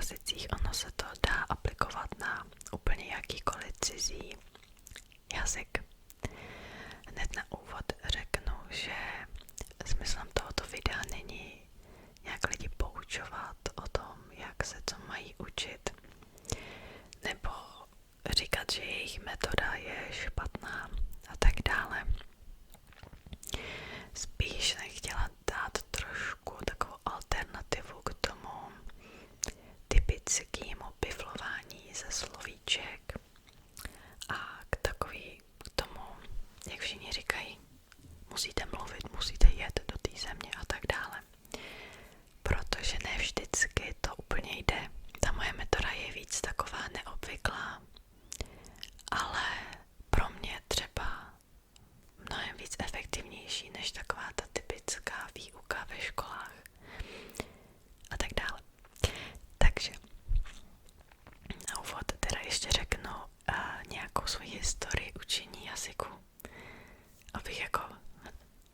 jazycích, ono se to dá aplikovat na úplně jakýkoliv cizí jazyk. Hned na úvod řeknu, že smyslem tohoto videa není nějak lidi poučovat o tom, jak se co mají učit, nebo říkat, že jejich metoda je špatná a tak dále. Spíš jsem chtěla dát trošku takovou alternativu k tomu typickému biflování ze slovíček a k tomu, jak všichni říkají, musíte mluvit, musíte jet do té země a tak dále. Protože ne vždycky to úplně jde. Ta moje metoda je víc taková neobvyklá, ale pro mě třeba mnohem víc efektivnější než taková ta typická výuka ve školách a tak dále. Takže na úvod teda ještě řeknu nějakou svoji historii učení jazyku,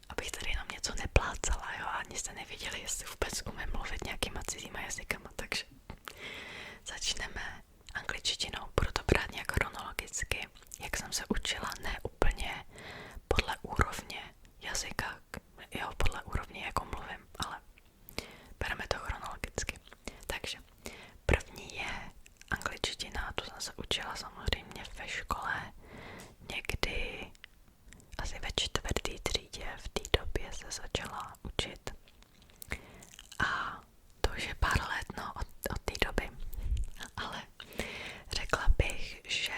abych tady jenom něco neplácala, jo, a ani jste nevěděli, jestli vůbec umím mluvit nějakýma cizíma jazykama, takže začneme angličtinou, budu to brát nějak chronologicky, jak jsem se učila, ne úplně podle úrovně jazyka, jo, podle úrovně, jako mluvím, ale bereme to chronologicky. Takže první je angličtina, tu jsem se učila samozřejmě ve škole, někdy asi ve 4. třídě, v té době se začala učit. A to už je pár let, no, od té doby. Ale řekla bych, že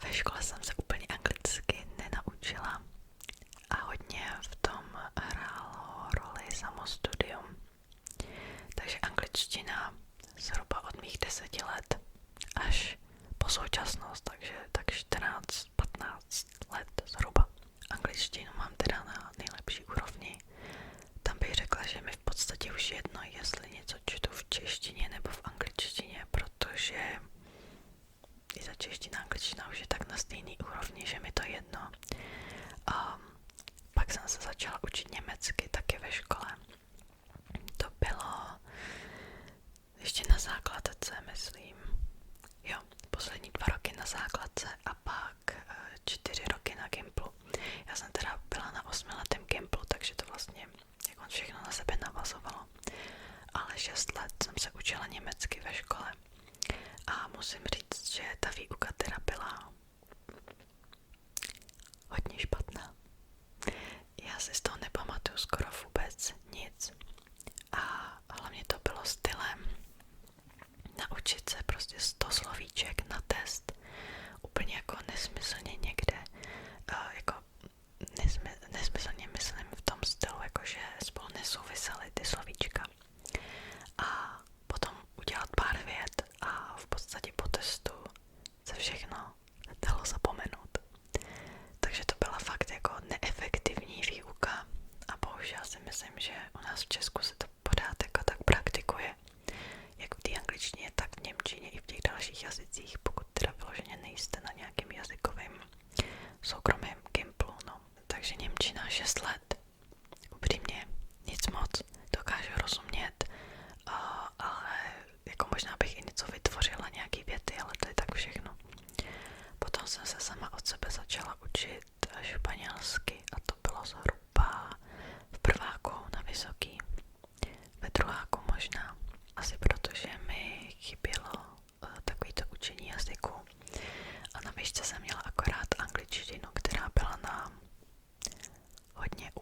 ve škole jsem se úplně anglicky nenaučila a hodně v tom hrálo roli samostudium. Takže angličtina zhruba od mých 10 let až po současnost, takže tak 14-15 let zhruba. Angličtinu mám teda na nejlepší úrovni. Tam bych řekla, že mi v podstatě už jedno, jestli něco čtu v češtině nebo v angličtině, protože i ta čeština a angličtina už je tak na stejný úrovni, že mi to jedno. Pak jsem se začala učit německy taky ve škole. To bylo ještě na základce, myslím. Jo, poslední 2 roky na základce a pak 4 roky na Gimplu. Já jsem teda byla na 8letém Gimplu, takže to vlastně jako všechno na sebe navazovalo. Ale 6 let jsem se učila německy ve škole. A musím říct, že ta výuka teda byla hodně špatná. Já si z toho nepamatuju skoro vůbec nic. A hlavně to bylo stylem naučit se prostě 100 slovíček na test. Úplně jako nesmyslně někde. Jako nesmyslně myslím v tom stylu, jakože spolu nesouvisely ty slovíčka. A potom udělat pár vět a v podstatě po testu se všechno dalo zapomenout. Takže to byla fakt jako neefektivní výuka a bohužel si myslím, že u nás v Česku se to pořád jako tak praktikuje. Jak v té angličtině, tak v němčině i v těch dalších jazycích, pokud teda vyloženě nejste na nějakým jazykovým soukromým Gimplu, no. Takže němčina 6 let. Upřímně nic moc, dokážu rozumět, ale jako možná bych i něco vytvořila, nějaký věty, ale to je tak všechno. Potom jsem se sama od sebe začala učit španělsky a to bylo zhruba v prváku na vysoký, ve druháku možná. Asi protože mi chybělo takovýto učení jazyku. A na výšce jsem měla akorát angličtinu, která byla na hodně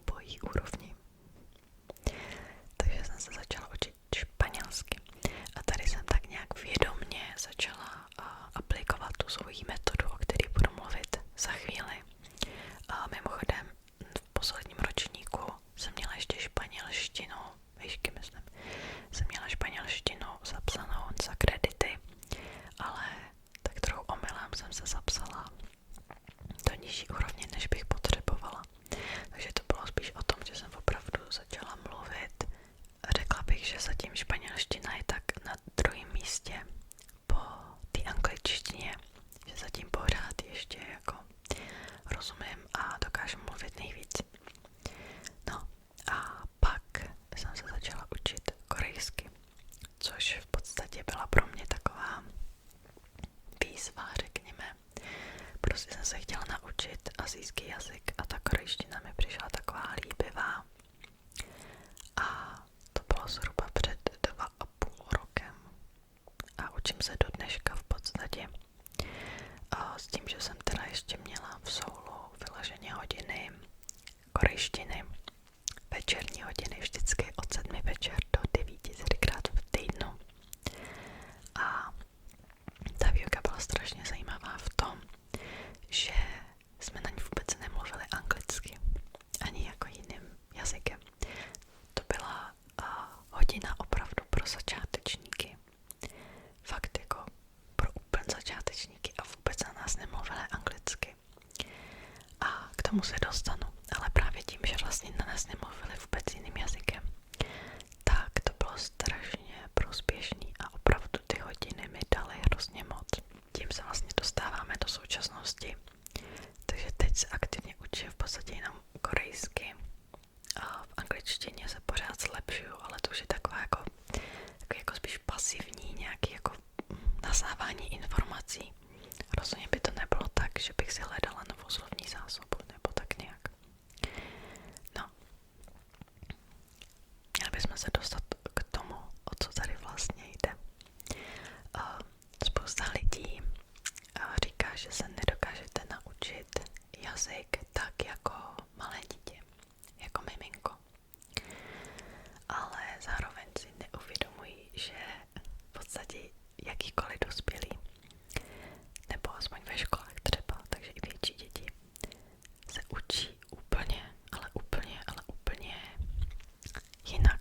vždycky od 7 večer do 9 3krát v týdnu. A ta výuka byla strašně zajímavá v tom, že jsme na ní vůbec nemluvili anglicky, ani jako jiným jazykem. To byla hodina opravdu pro začátečníky. Fakt jako pro úplně začátečníky a vůbec na nás nemluvili anglicky. A k tomu se dostanu, ale právě tím, že vlastně na nás nemluvili vůbec jiným jazykem, tak to bylo strašně prospěšný a opravdu ty hodiny mi daly hrozně moc. Tím se vlastně dostáváme do současnosti, takže teď se aktivně učím v podstatě jenom korejsky a v angličtině se pořád zlepšuju, ale to už je taková jako spíš pasivní nějaký jako nasávání informací. Rozhodně by to nebylo tak, že bych si hledala novou slovní zásobu nebo tak nějak. No, měli bychom se dostat k tomu, o co tady vlastně jde. Spousta lidí říká, že se nedokážete naučit jazyk tak jako malé dítě, jako miminko. Ale zároveň si neuvědomují, že v podstatě jakýkoliv dospělý, nebo aspoň ve školách třeba, takže i větší děti, se učí úplně jinak.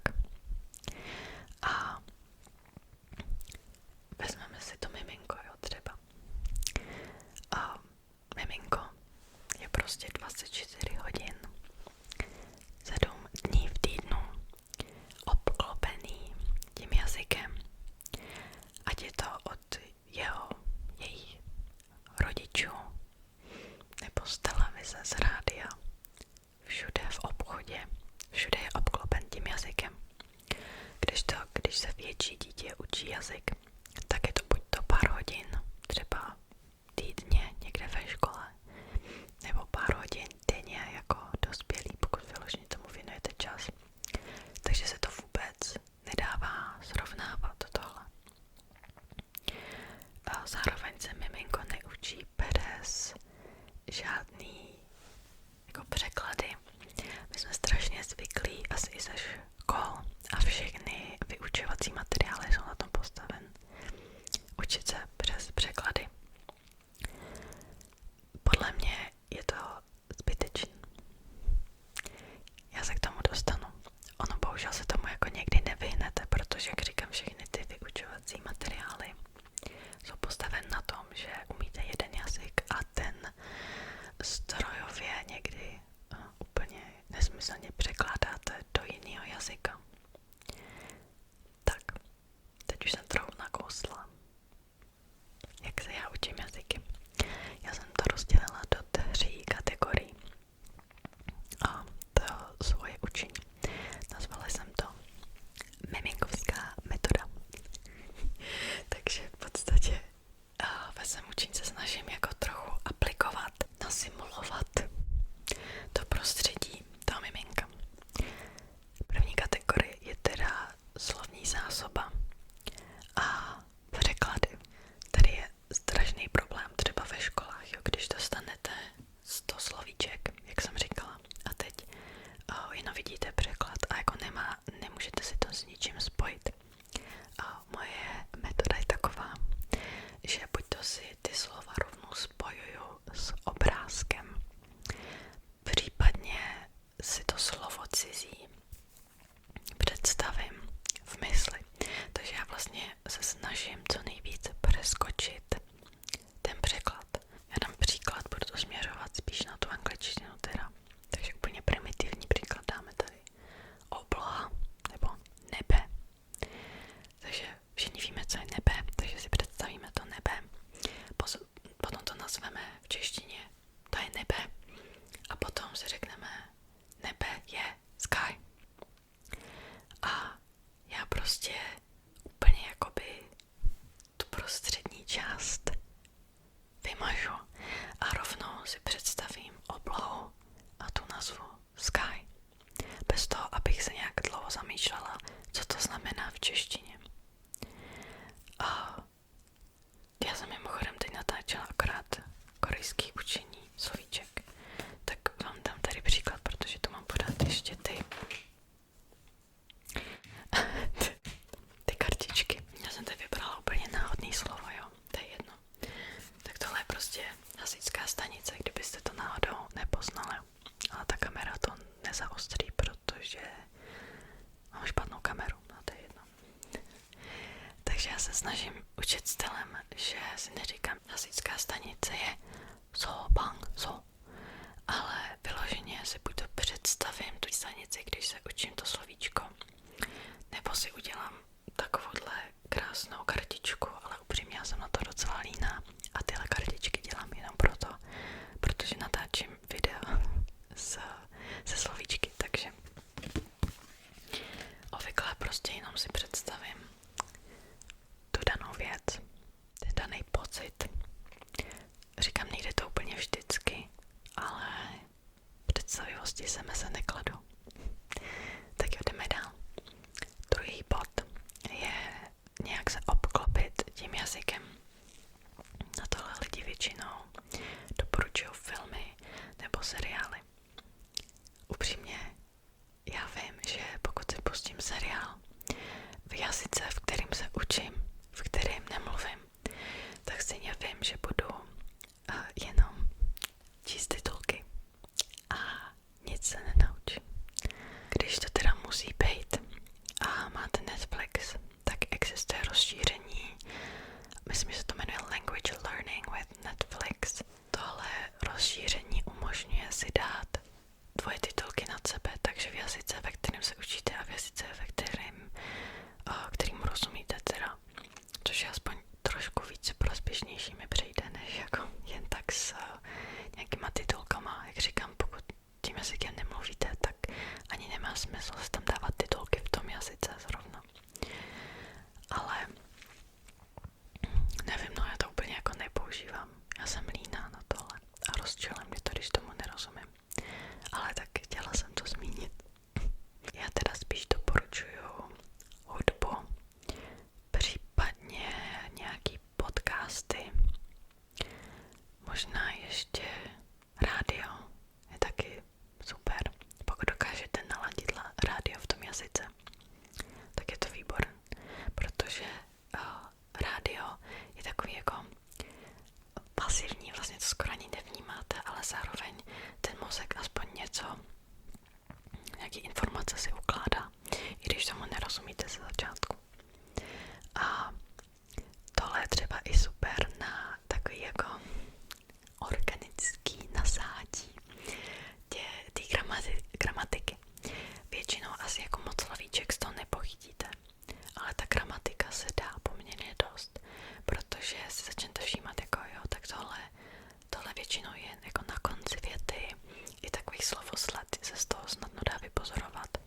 A vezmeme si to miminko, jo, třeba. A miminko je prostě 24 hodin, 7 dní v týdnu obklopený tím jazykem. Ať je to od jejich rodičů, nebo z televize, z rádia, všude v obchodě, všude je obklopen tím jazykem. Když se větší dítě učí jazyk, tak je to buď to pár hodin, třeba týdně někde ve škole, nebo pár hodin denně jako dospělí, pokud vyloženě tomu věnujete čas. Takže se to vůbec nedává srovnávat tohle. A zároveň se miminko neučí bez žádný jako překlady. My jsme strašně zvyklí asi i ze škol a všechny vyučovací materiály jsou na tom postaven. Učit se přes překlady. Podle mě je to zbytečné. Já se k tomu dostanu. Ono bohužel se tomu jako někdy nevyhnete, protože jak říkám, všechny ty vyučovací materiály jsou postaven na tom, že umíte jeden jazyk a ten strojově někdy úplně nesmyslně překládáte do jiného jazyka. Tak, teď už jsem trochu nakousla. Jak se já učím jazyky? Já jsem to rozdělila do 3 kategorií. A to svoje učení. Nazvala jsem to miminkovská metoda. Takže v podstatě ve svém učení se snažím jako trochu aplikovat, nasimulovat to prostředí toho miminka. První kategorie je teda slovní zásoba a překlady. Tady je strašný problém třeba ve školách, jo, když dostanete 100 slovíček, jak jsem říkala, a teď jenom vidíte překlad a jako nemůžete si to s ničím spojit. Moje metoda je taková, že buď to si ty slova rovnou spojuju s obrázkem, případně si to slovo cizí představím v mysli. Takže já vlastně se snažím co nejvíc přeskočit ten překlad. Já dám příklad, budu to směřovat spíš na tu angličtinu teda. Takže úplně primitivní příklad dáme tady obloha nebo nebe. se snažím učit stylem, že si neříkám hasičská stanice je so, ale vyloženě si buď to představím tu stanici, když se učím to slovíčko, nebo si udělám takovouhle krásnou kartičku, ale upřímně já jsem na to docela líná a tyhle kartičky dělám jenom proto, protože natáčím video se slovíčky, takže obvykle prostě jenom si představím tu danou věc, ten daný pocit. Říkám, nejde to úplně vždycky, ale představivosti se meze nekladu. Tak jo, jdeme dál. Druhý bod je nějak se obklopit tím jazykem. Na tohle lidi většinou doporučují filmy nebo seriály. Upřímně, já vím, že pokud si pustím seriál v jazyce, v kterým se učím, v kterém nemluvím, tak stejně vím, že budu jenom číst titulky a nic se nenaučím. Když to teda musí být a máte Netflix, tak existuje rozšíření, myslím, že se to jmenuje Language Learning with Netflix. Tohle rozšíření umožňuje si dát dvoje titulky nad sebe, takže v jazyce, ve kterém se učíte a v jazyce, ve kterým rozumíte teda, což je aspoň trošku víc prospěšnější mi přijde, než jako jen tak s nějakýma titulkama. Jak říkám, pokud tím jazykem nemluvíte, tak ani nemá smysl se tam dávat titulky v tom jazyce zrovna. Ale nevím, no já to úplně jako nepoužívám. Já jsem líná na tohle a rozčiluje mě to, když tomu nerozumím. Ale tak chtěla jsem to zmínit. Já teda spíš doporučuju hudbu, případně nějaký podcasty, možná ještě rádio je taky super. Pokud dokážete naladit rádio v tom jazyce, tak je to výborné, protože rádio je takový jako pasivní, vlastně to skoro ani nevnímáte, ale zároveň ten mozek aspoň něco, nějaký informace si ukládá, i když tomu nerozumíte ze začátku. A tohle je třeba i super na takový jako organický nasádí té gramatiky. Většinou asi jako moc slavíček z toho nepochytíte, ale ta gramatika se dá poměrně dost, protože si začnete všímat jako jo, tak tohle většinou je jako na konci věty, i takových slovosled se z toho snadno dá vypozorovat.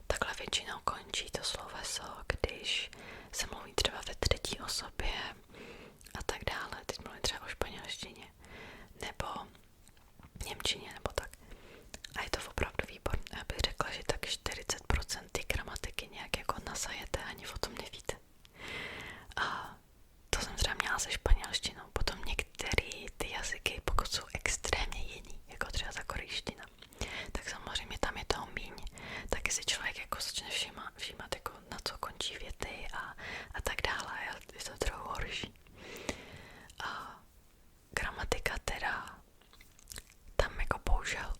Takhle většinou končí to sloveso, když se mluví třeba ve třetí osobě a tak dále. Teď mluvím třeba o španělštině nebo němčině nebo tak. A je to opravdu výborné. Já bych řekla, že tak 40% té gramatiky nějak jako nasajete, ani o tom nevíte. A to jsem třeba měla se španělštinou. Potom některé ty jazyky, pokud jsou extrémně jiný, jako třeba ta korejština, tak samozřejmě tam je toho míň. Taky si člověk jako začne všímat jako na co končí věty a tak dále. Je to trochu horší. A gramatika teda tam jako bohužel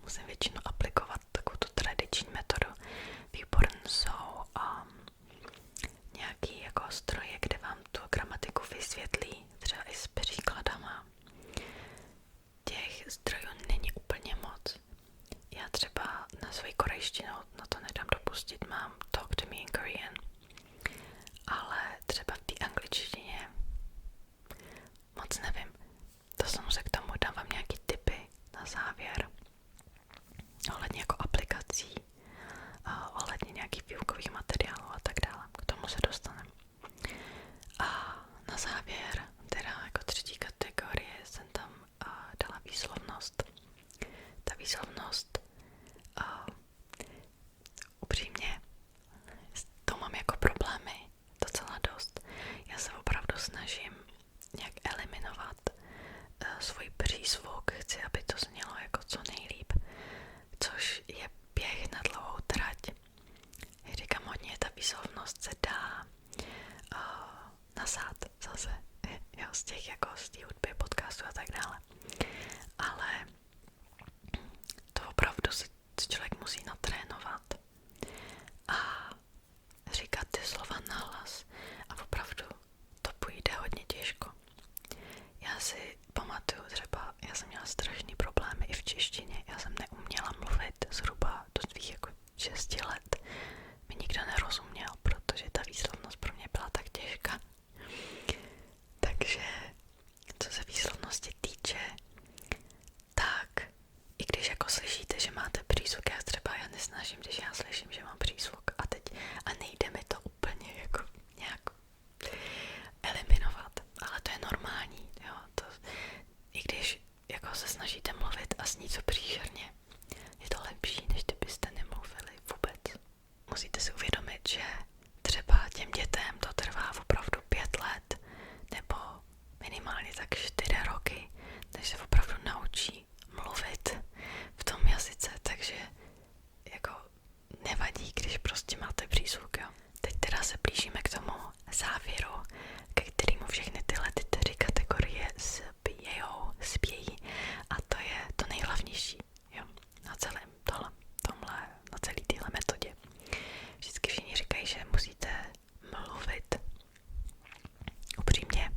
musím většinou aplikovat takovou tu tradiční metodu. Výborné jsou nějaký jako stroje, kde vám tu gramatiku vysvětlí, třeba i s příkladama. Těch zdrojů není úplně moc. Já třeba na svoji korejštinu na to nedám dopustit, mám Talk to Me in Korean, ale třeba v té angličtině moc nevím. To jsem se k tomu dávám nějaký tipy na závěr ohledně jako aplikací, ohledně nějakých výukových materiálů a tak dále. K tomu se dostaneme. A na závěr, teda jako třetí kategorie, jsem tam dala výslovnost. Ta výslovnost upřímně to mám jako problémy docela dost. Já se opravdu snažím nějak eliminovat svůj přízvuk, chci, aby to znělo jako co nejlíp, což je běh na dlouhou trať. Jak říkám, hodně ta výslovnost se dá nasát zase, jo, z těch jako z té hudby, podcastu a tak dále. Ale to opravdu se člověk musí natrénovat a říkat ty slova nahlas a opravdu musíte si uvědomit, že třeba těm dětem to trvá opravdu 5 let nebo minimálně tak 4 roky, než se opravdu naučí mluvit v tom jazyce, takže jako nevadí, když prostě máte přízvuk, jo. Teď teda se blížíme k tomu závěru, ke kterému všechny tyhle 4 kategorie spějí a to je to nejhlavnější, jo, na celém na celé téhle metodě. Vždycky všichni říkají, že musíte mluvit. Upřímně,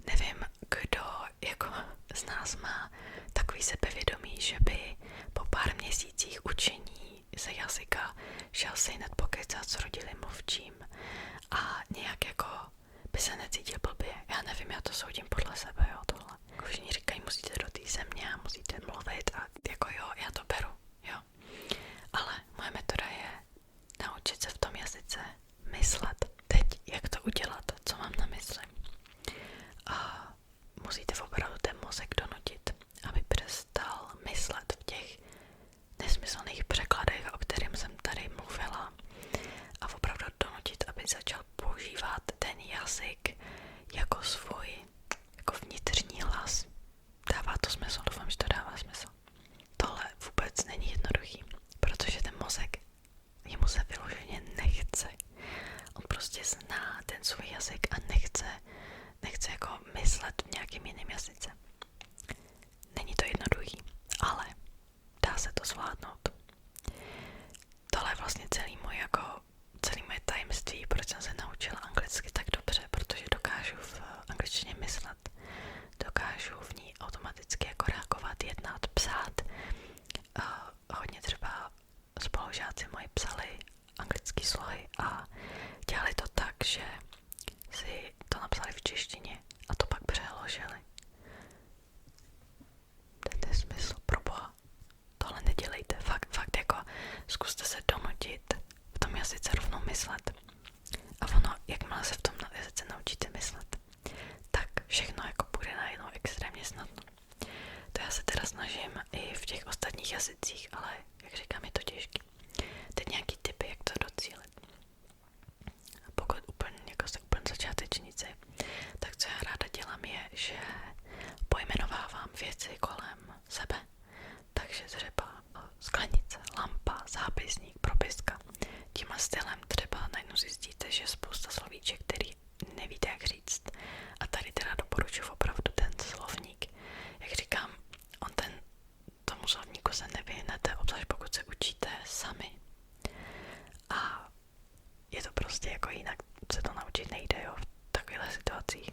nevím, kdo jako z nás má takový sebevědomí, že by po pár měsících učení se jazyka šel si hned pokecat s rodilým mluvčím a nějak jako by se necítil blbě. Já nevím, já to soudím podle sebe, jo, tohle. Jako všichni říkají, musíte do té země a musíte mluvit a jako jo, já to beru, jo. Ale moje metoda je naučit se v tom jazyce myslet. Teď, jak to udělat, co mám na mysli. A musíte opravdu ten mozek donutit, aby přestal myslet v těch nesmyslných překladech, o kterým jsem tady mluvila. A opravdu donutit, aby začal používat ten jazyk jako svůj jako vnitřní hlas. Dává to smysl? Doufám, že to dává smysl. Tohle vůbec není jednoduchý, protože ten mozek jemu se vyloženě nechce. On prostě zná ten svůj jazyk a nechce jako myslet v nějakým jiném jazyce. Není to jednoduchý, ale dá se to zvládnout. Tohle je vlastně celý moje tajemství, proč jsem se naučila anglicky tak dobře, protože dokážu v angličtině myslet. Dokážu v ní automaticky jako reagovat, jednat, psát. Hodně třeba spolužáci moji psali anglické slohy a dělali to tak, že si to napsali v češtině a to pak přeložili. To je smysl, proboha. Tohle nedělejte, fakt jako zkuste se donutit v tom jazyce rovnou myslet. A ono, jakmile se v tom jazyce naučíte myslet, tak všechno jako bude najednou extrémně snadno. To já se teda snažím i v těch ostatních jazycích, ale jak říkám, je to těžký. Teď nějaký tipy, jak to docílit. Pokud jste úplně začátečníci, tak co já ráda dělám je, že pojmenovávám věci kolem sebe. Takže třeba sklenice, lampa, zápisník, propiska. Tímhle stylem třeba najednou zjistíte, že spousta slovíček, který nevíte jak říct. A tady teda doporučuji opravdu ten slovník. Jak říkám, tomu slovníku se nevyhnete, obzvlášť pokud se učíte sami. A je to prostě jako jinak se to naučit nejde, jo, v takovýchhle situacích.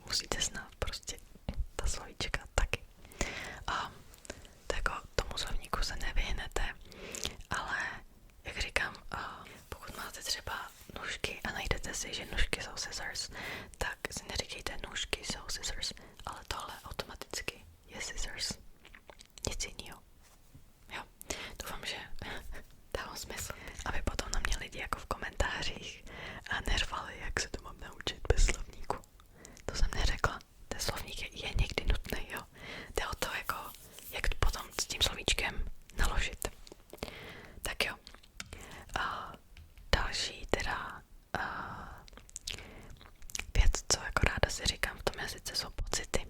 Musíte znát prostě ta slovíčka taky. A jako tomu slovníku se nevyhnete, ale jak říkám, pokud máte třeba nůžky a najdete si, že nůžky jsou scissors, tak si neříkejte nůžky jsou scissors, ale tohle automaticky je scissors. Nic jinýho. Jo, doufám, že dávám smysl, aby potom na mě lidi jako v komentářích a nervali, jak se to mám naučit bez slovníku. To jsem neřekla. Ten slovník je někdy nutný, jo. Jde o to, jako, jak potom s tím slovíčkem naložit. Tak jo. Další teda věc, co jako ráda si říkám v tom jazyce, jsou pocity.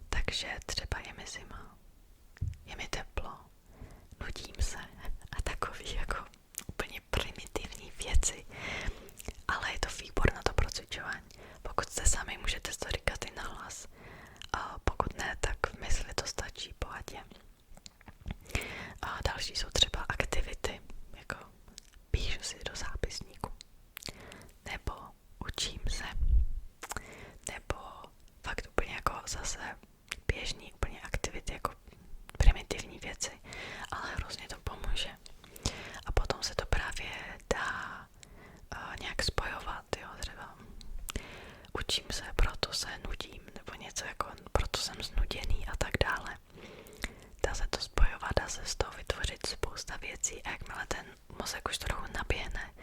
Takže třeba je mi zima, je mi teplo, nudím se a takový jako úplně primitivní věci. Ale je to výbor na to procvičování. Pokud jste sami, můžete to říkat i nahlas. A pokud ne, tak v mysli to stačí pohodě. A další jsou třeba aktivity, jako píšu si do zápisníku, nebo učím se, nebo fakt úplně jako zase běžný úplně aktivity, jako primitivní věci, ale hrozně to pomůže. A potom se to právě dá nějak spojovat, jo, třeba učím se, proto se nudím, nebo něco jako proto jsem znuděný a tak dále. Dá se to spojovat, dá se z toho vytvořit spousta věcí a jakmile ten mozek už trochu naběhne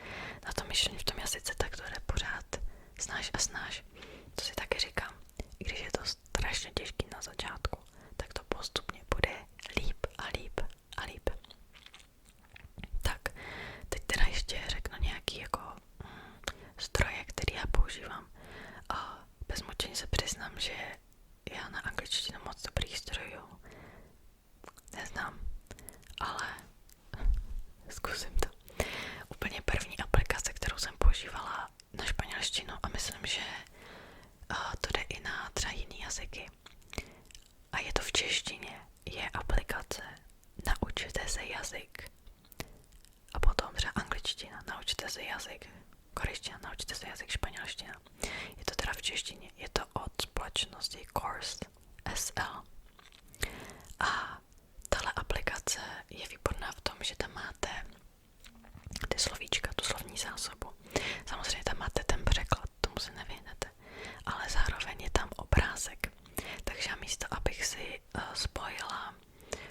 na to myšlení v tom jazyce, tak to jde pořád snáš a snáš. To si taky říkám, i když je to strašně těžký na začátku, tak to postupně bude líp a líp a líp. používám. A bez mučení se přiznám, že já na angličtinu moc dobrých zdrojů neznám, ale zkusím to. Úplně první aplikace, kterou jsem používala na španělštinu a myslím, že to jde i na třeba jiný jazyky. A je to v češtině, je aplikace Naučte se jazyk. A potom třeba angličtina, naučte se jazyk, korejština, naučte se jazyk, španělština. Je to teda v češtině, je to od společnosti Course SL. A tahle aplikace je výborná v tom, že tam máte ty slovíčka, tu slovní zásobu. Samozřejmě tam máte ten překlad, tomu se nevyhnete, ale zároveň je tam obrázek. Takže já místo, abych si spojila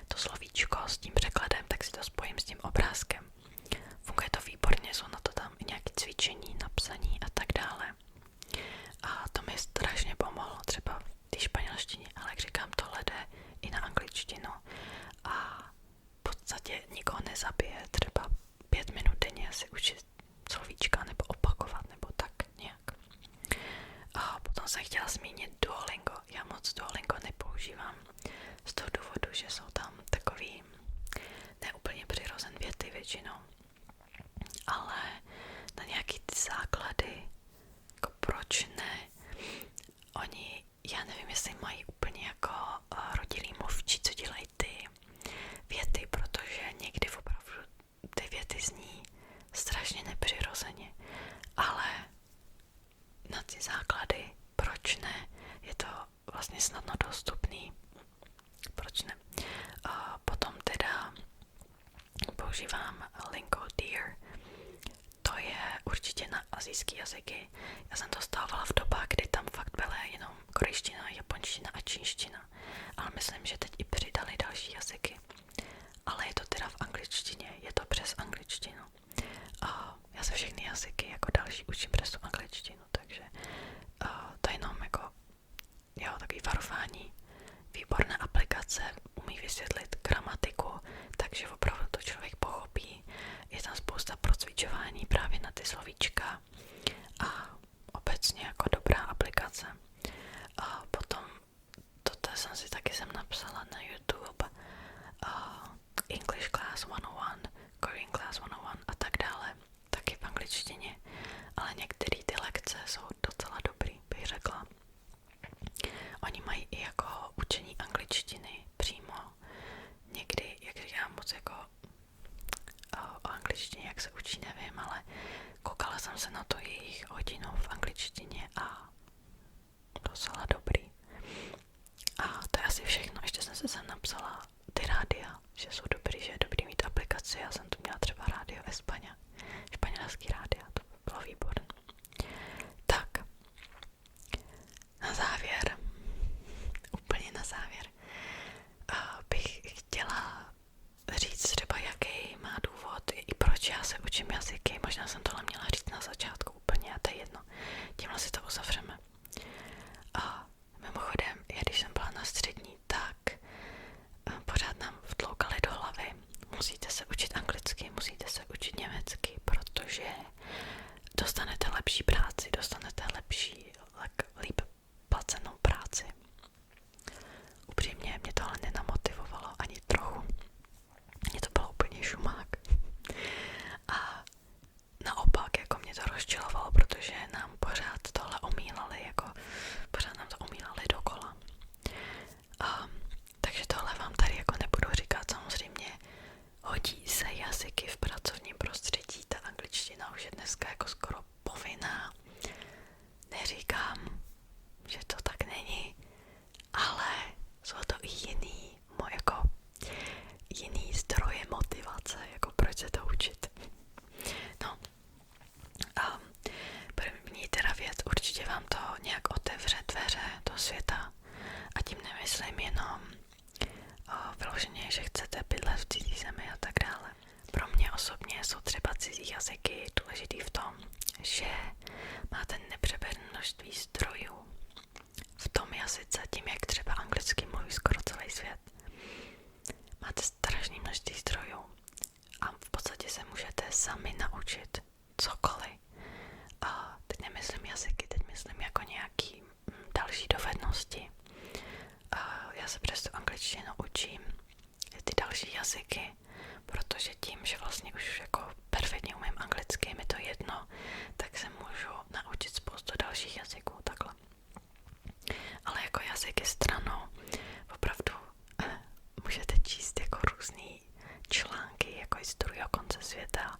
to slovíčko s tím překladem, tak si to spojím s tím obrázkem. Funguje to výborně, jsou na to tam i nějaké cvičení, napsaní a tak dále. A to mi strašně pomohlo třeba v té španělštině, ale jak říkám, tohle jde i na angličtinu. A v podstatě nikoho nezabije, třeba 5 minut denně si učit slovíčka nebo opakovat nebo tak nějak. A potom jsem chtěla zmínit Duolingo. Já moc Duolingo nepoužívám z toho důvodu, že jsou tam takový neúplně přirozen věty většinou, ale na nějaký ty základy, jako proč ne, oni, já nevím, jestli mají úplně jako rodilý mluvčí, co dělají ty věty, protože někdy opravdu ty věty zní strašně nepřirozeně, ale na ty základy, proč ne, je to vlastně snadno dostupný, proč ne. A potom teda používám Lingodeer, to je určitě na asijský jazyky. Já jsem to stávala v dobách, kdy tam fakt byla jenom korejština, japonština a čínština, ale myslím, že teď i přidali další jazyky. Ale je to teda v angličtině, je to přes angličtinu. A já se všechny jazyky jako další učím přes tu angličtinu, takže to je jenom jako takový varování. Výborná aplikace, umí vysvětlit gramatiku, takže opravdu to člověk pochopí. Je tam spousta procvičování právě na ty slovíčka a obecně jako dobrá aplikace. A potom toto jsem si taky napsala na YouTube, English Class 101, Korean Class 101 a tak dále, taky v angličtině, ale některé ty lekce jsou docela dobrý, bych řekla. Oni mají i jako učení angličtiny přímo. Někdy, jak říkám, moc jako o angličtině, jak se učí, nevím, ale koukala jsem se na to jejich hodinu v angličtině a docela dobrý. A to je asi všechno. Ještě jsem se sem napsala ty rádia, že jsou dobrý, že je dobrý mít aplikaci. Já jsem tu měla třeba rádio España, španělský rádia, to bylo výborné. Tak, na závěr, úplně na závěr, bych chtěla říct třeba, jaký má důvod i proč já se učím jazyky. Možná jsem tohle měla říct na začátku úplně, a to je jedno. Tímhle si to uzavřeme. A mimochodem, já když jsem byla na střední, tak pořád nám vtloukali do hlavy. Musíte se učit anglicky, musíte se učit německy, protože dostanete lepší práci, dostanete lepší, líp placenou práci. Upřímně mě tohle nenamotivovalo ani trochu. Mně to bylo úplně šumák. A naopak, jako mě to rozčilovalo, protože nám pořád tohle omílali, jako pořád nám to omílali dokola. Takže tohle vám tady jako nebudu říkat, samozřejmě hodí se jazyky v pracovním prostředí, ta angličtina už je dneska jako skoro povinná. Neříkám, že to tak není, ale jsou to i jiný zdroje motivace, jako proč se to učit. No, a první teda věc, určitě vám to nějak otevře dveře do světa a tím nemyslím jenom vyloženě, že chcete bydlet v cizí zemi a tak dále. Pro mě osobně jsou třeba cizí jazyky důležitý v tom, že máte nepřeberné množství zdrojů v tom jazyce, tím jak třeba anglicky mluví skoro celý svět. Máte strašné množství zdrojů a v podstatě se můžete sami naučit cokoliv. A teď nemyslím jazyky, teď zkušenosti. Já se přes tu angličtinu učím ty další jazyky, protože tím, že vlastně už jako perfektně umím anglicky, je mi to jedno, tak se můžu naučit spoustu dalších jazyků, takhle. Ale jako jazyky stranou, opravdu můžete číst jako různý články, jako historie o konce světa.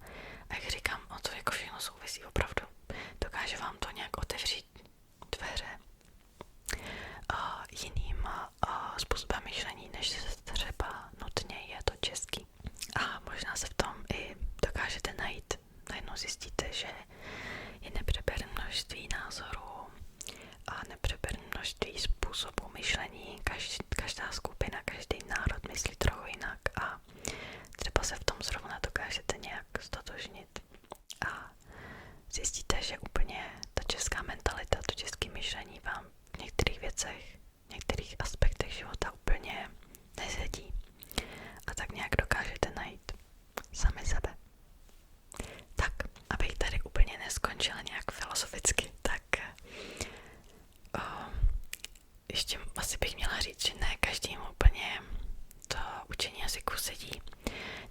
A jak říkám, o to jako všechno souvisí opravdu. Dokáže vám to nějak otevřít dveře jiným způsobem myšlení, než třeba nutně je to český. A možná se v tom i dokážete najít. Najednou zjistíte, že je nepřeberné množství názorů a nepřeberné množství způsobů myšlení. Každá skupina, každý národ myslí trochu jinak a třeba se v tom zrovna dokážete nějak stotožnit. A zjistíte, že úplně ta česká mentalita, to české myšlení vám v některých věcech, v některých aspektech života úplně nezedí. A tak nějak dokážete najít sami sebe. Tak, abych tady úplně neskončila nějak filozoficky, tak ještě asi bych měla říct, že ne každému úplně to učení jazyku sedí.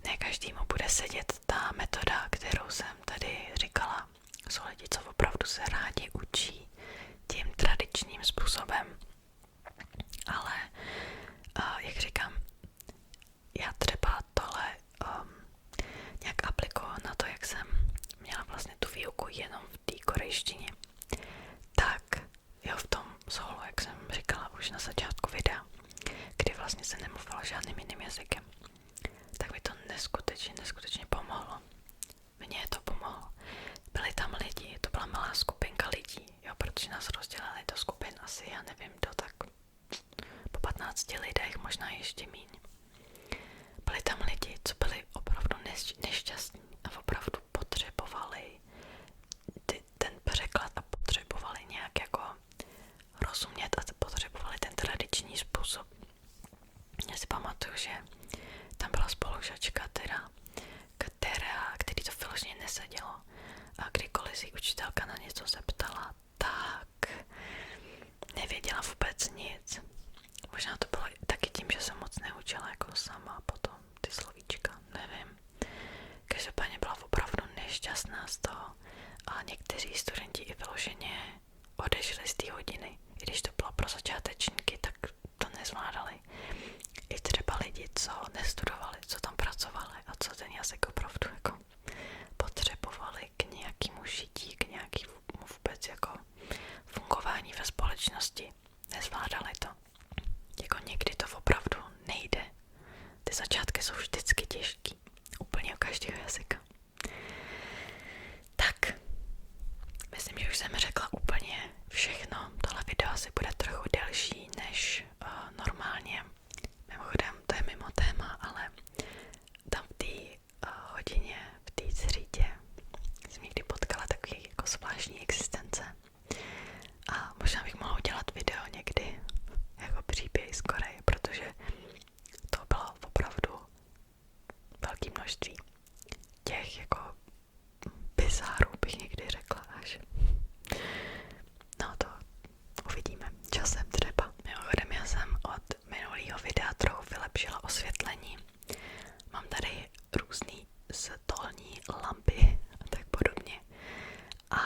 Ne každému bude sedět ta metoda, kterou jsem tady říkala. Jsou lidi, co opravdu se rádi učí tím tradičním způsobem. Ale jak říkám, já třeba tohle nějak aplikuju na to, jak jsem měla vlastně tu výuku jenom v té korejštině. Tak jo, v tom solo, jak jsem říkala už na začátku videa, kdy vlastně se nemluvilo žádným jiným jazykem, tak mi to neskutečně pomohlo. Mně to pomohlo. Byli tam lidi, to byla malá skupinka lidí, jo, protože nás rozdělili do skupin asi, já nevím, do tak po 15 lidech, možná ještě míň. Byli tam lidi, co byli opravdu nešťastní a opravdu potřebovali ten překlad a potřebovali nějak jako rozumět a potřebovali ten tradiční způsob. Já si pamatuju, že tam byla spolužačka který to vyloženě nesedělo. A kdykoliv si učitelka na něco zeptala, tak nevěděla vůbec nic. Možná to bylo taky tím, že jsem moc neučila jako sama potom ty slovíčka, nevím. Každopádně byla opravdu nešťastná z toho a někteří studenti i vyloženě odešli z té hodiny. I když to bylo pro začátečníky, tak to nezvládali. I třeba lidi, co nestudovali, co tam pracovali a co ten jazyk opravdu jako potřebovali k nějakému žití, k nějakému vůbec jako fungování ve společnosti. Nezvládali to. Jako někdy to opravdu nejde. Ty začátky jsou vždycky těžký. Úplně u každého jazyka. Tak. Myslím, že už jsem řekla úplně všechno. Tohle video asi bude trochu delší než normálně. Mimochodem, to je mimo téma, ale tam v té hodině, v té třídě jsem někdy potkala takový jako zvláštní existence. A možná bych mohla udělat video někdy jako příběh z Koreje, protože to bylo opravdu velké množství těch jako bizárů, bych někdy řekla až. No to uvidíme časem třeba. Mimochodem já jsem od minulého videa trochu vylepšila osvětlení. Mám tady různý stolní lampy a tak podobně. A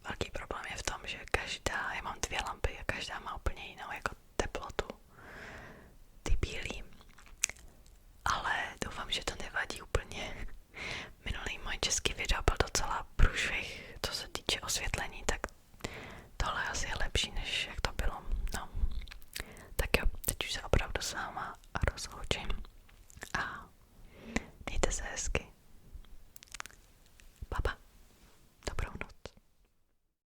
velký problém je v tom, že já mám 2 lampy a každá má úplně jinou jako teplotu. Ty bílý. Ale doufám, že to nevadí úplně. Minulý můj český video byl docela průšvih, co se týče osvětlení, tak tohle asi je lepší, než jak to bylo. No. Tak jo, teď už se opravdu s váma rozloučím. A mějte se hezky.